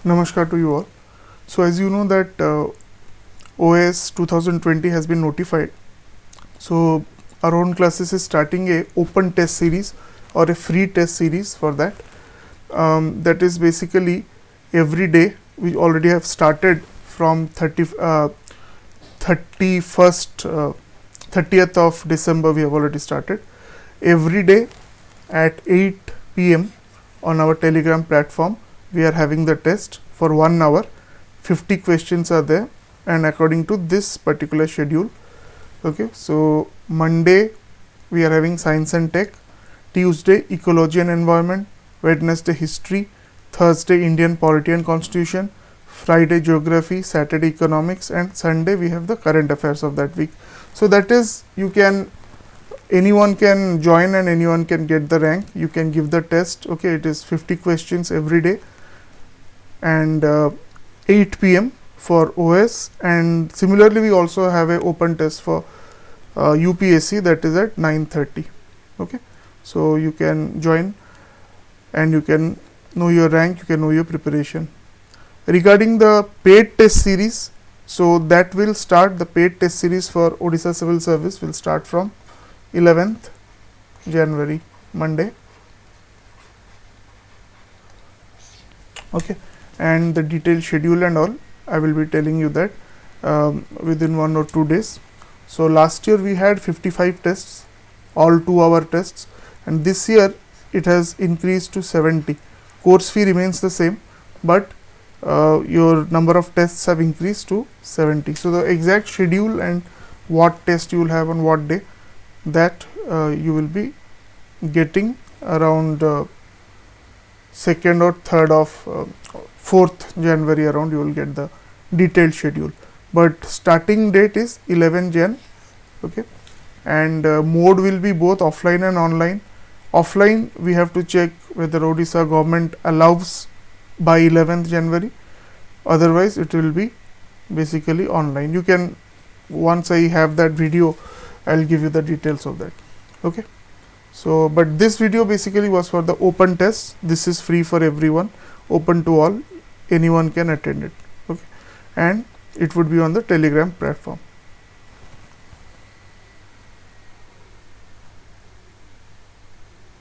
Namaskar to you all. So as you know that OS 2020 has been notified. So our own classes is starting a open test series or a free test series for that. That is basically every day. We already have started from 30th of December. We have already started. Every day at 8 p.m. on our Telegram platform, we are having the test for 1 hour. 50 questions are there, and according to this particular schedule. Okay, so Monday we are having science and tech, Tuesday ecology and environment, Wednesday history, Thursday Indian polity and constitution, Friday geography, Saturday economics, and Sunday we have the current affairs of that week. So that is, anyone can join and anyone can get the rank. You can give the test. Okay, it is 50 questions every day, and 8 p.m. for OS, and similarly we also have a open test for UPSC, that is at 9:30. Okay, so you can join and you can know your rank, you can know your preparation. Regarding the paid test series, so that will start, the paid test series for Odisha Civil Service will start from 11th January, Monday. Okay, and the detailed schedule and all I will be telling you that within 1 or 2 days. So last year we had 55 tests, all 2-hour tests, and this year it has increased to 70. Course fee remains the same, but your number of tests have increased to 70. So the exact schedule and what test you will have on what day, that you will be getting around 2nd or 3rd of 4th January around. You will get the detailed schedule, but starting date is 11 Jan. Okay, and mode will be both offline and online. Offline we have to check whether Odisha government allows by 11th January, otherwise it will be basically online. You can, once I have that video, I will give you the details of that. Okay, so but this video basically was for the open test. This is free for everyone, open to all, anyone can attend it. Okay, and it would be on the Telegram platform.